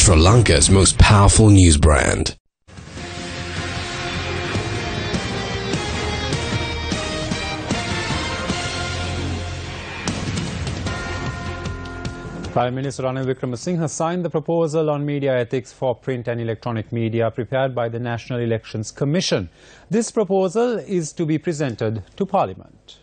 Sri Lanka's most powerful news brand. Prime Minister Ranil Wickremesinghe signed the proposal on media ethics for print and electronic media prepared by the National Elections Commission. This proposal is to be presented to Parliament.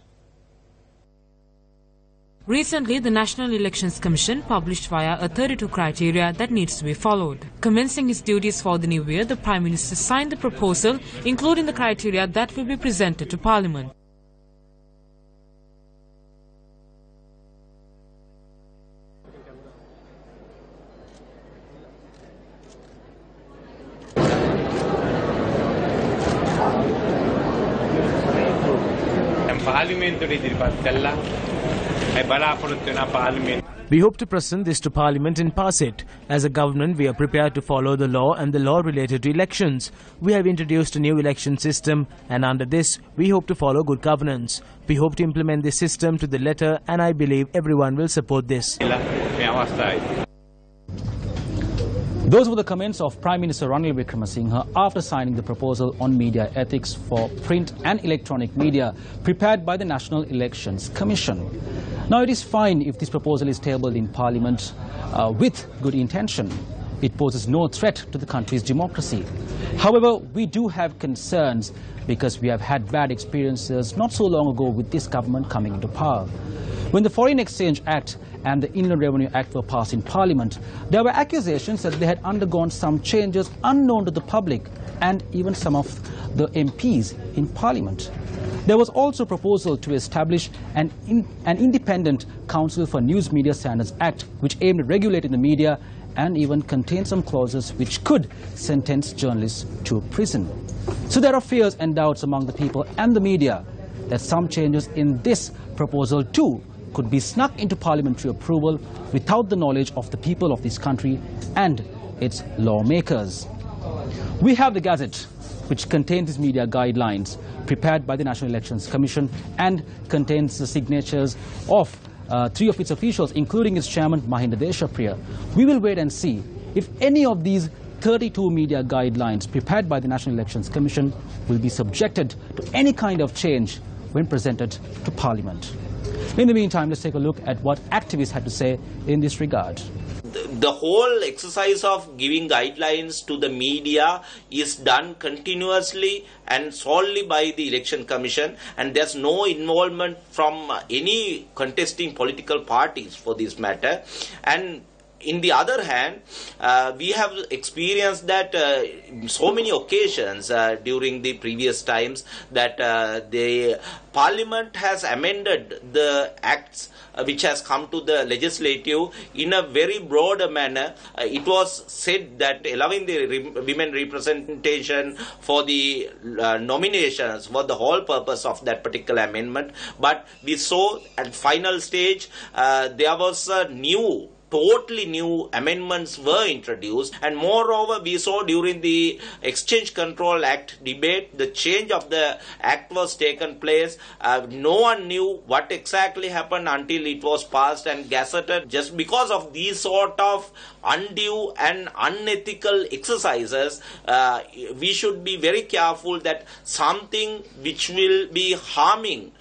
Recently, the National Elections Commission published via a 32 criteria that needs to be followed. Commencing its duties for the new year, the Prime Minister signed the proposal, including the criteria that will be presented to Parliament. We hope to present this to Parliament and pass it. As a government, we are prepared to follow the law and the law related to elections. We have introduced a new election system, and under this, we hope to follow good governance. We hope to implement this system to the letter, and I believe everyone will support this. Those were the comments of Prime Minister Ranil Wickremesinghe after signing the proposal on media ethics for print and electronic media prepared by the National Elections Commission. Now, it is fine if this proposal is tabled in Parliament with good intention. It poses no threat to the country's democracy. However, we do have concerns because we have had bad experiences not so long ago with this government coming into power. When the Foreign Exchange Act and the Inland Revenue Act were passed in Parliament, there were accusations that they had undergone some changes unknown to the public and even some of the MPs in Parliament. There was also a proposal to establish an independent Council for News Media Standards Act, which aimed at regulating the media and even contained some clauses which could sentence journalists to prison. So there are fears and doubts among the people and the media that some changes in this proposal too could be snuck into parliamentary approval without the knowledge of the people of this country and its lawmakers. We have the Gazette, which contains these media guidelines prepared by the National Elections Commission and contains the signatures of 3 of its officials, including its chairman, Mahinda Deshapriya. We will wait and see if any of these 32 media guidelines prepared by the National Elections Commission will be subjected to any kind of change when presented to Parliament. In the meantime, let's take a look at what activists had to say in this regard. The whole exercise of giving guidelines to the media is done continuously and solely by the Election Commission, and there's no involvement from any contesting political parties for this matter. And in the other hand, we have experienced that so many occasions during the previous times that the Parliament has amended the acts which has come to the legislative in a very broad manner. It was said that allowing the women representation for the nominations was the whole purpose of that particular amendment. But we saw at final stage there was a totally new amendments were introduced, and moreover we saw during the Exchange Control Act debate the change of the act was taken place. No one knew what exactly happened until it was passed and gazetted. Just because of these sort of undue and unethical exercises, we should be very careful that something which will be harming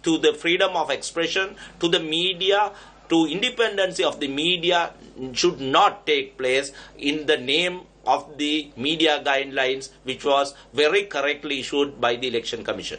to the freedom of expression, to the media, to independency of the media should not take place in the name of the media guidelines, which was very correctly issued by the Election Commission.